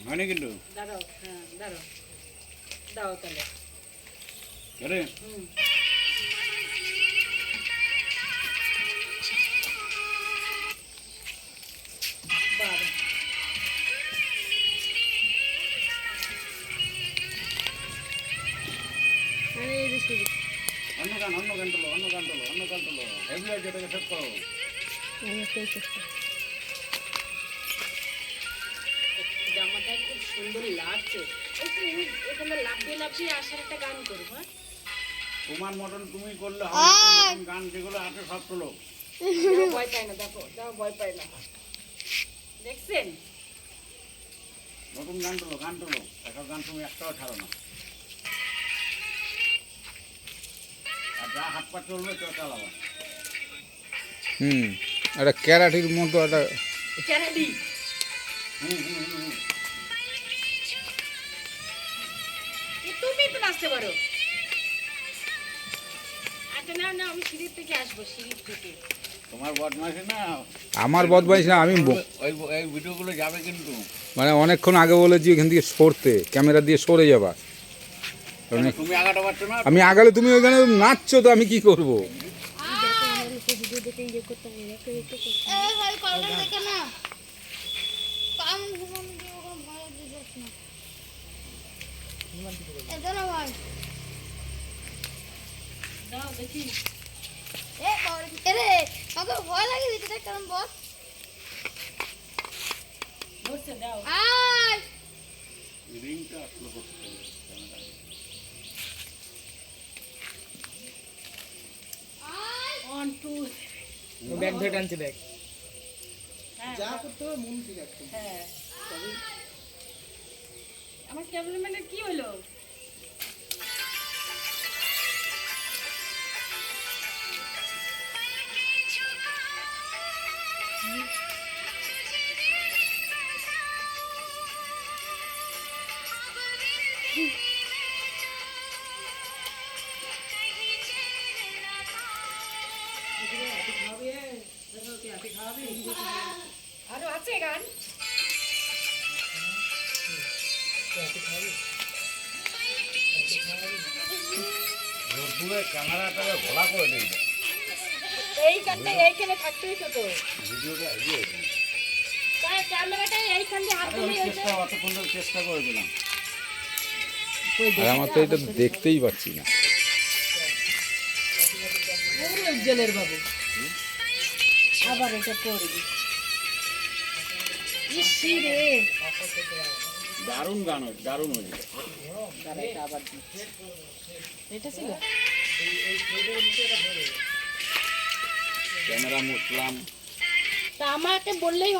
হয়নি কিন্তু দাঁড়াও, হ্যাঁ দাঁড়াও, দাও তাহলে। আরে বাবা অন্য গান তোলো হেভি আছে এটাকে সেট করো। জামাটা খুব সুন্দর লাগছে। এখানে লাফিয়ে লাফিয়ে আসার একটা গান করবো। হ্যাঁ তোমার মতন তুমি করলে হবে, গান যেগুলো আছে সব তোলো। ভয় পায় না, দেখো দাও, ভয় পায় না, দেখছেন? নতুন গান তোলো এখন গান তুমি একটাও ছাড়ো না। আর যা হাত পা চলবে তো চালাবা। একটা ক্যারাটির মতো একটা ক্যারাডি। তুমি তো নাচতে পারো। আচ্ছা না না, আমি সিঁড়ির থেকে আসবো, সিঁড়ির থেকে। তোমার বদমাইশি না, আমার বদমাইশ না, আমি এই ভিডিওগুলো যাবে কিন্তু। মানে অনেকক্ষণ আগে বলেছি এখান থেকে সরতে, ক্যামেরা দিয়ে সরে যাবা। তুমি আগাটা পারছো না, আমি আগালে তুমি ওইখানে নাচছো, তো আমি কি করবো? দাও দেখি। ভয় লাগে দিতে কারণ বস বসে দাও। রিংটা আসলো করতে হবে। ওয়ান টু ব্যাগ ধরে টানছে ব্যাগ। যা করতে হবে মন থেকে। হ্যাঁ আমার ক্যামেরাম্যানের কি হলো? আরো আছে গান? রোদ্দুরে ক্যামেরাটাকে ঘোলা করে দিই, এইখানে থাকতে হইতো তো। ভিডিওটা হেভি হয়েছে। ক্যামেরাটা এইখান দিয়ে হাত দিলেই হইতো। অতক্ষণ ধরে চেষ্টা করেছিলাম। আর আমার তো এটা দেখতেই পাচ্ছি না। উজ্জ্বলের বাবু আবার এটা করবি। ইসি রে, দারুণ গান হয়েছে, দারুণ হয়েছে। আবার এটা ছিল ক্যামেরা মুছলাম। তা আমাকে বললেই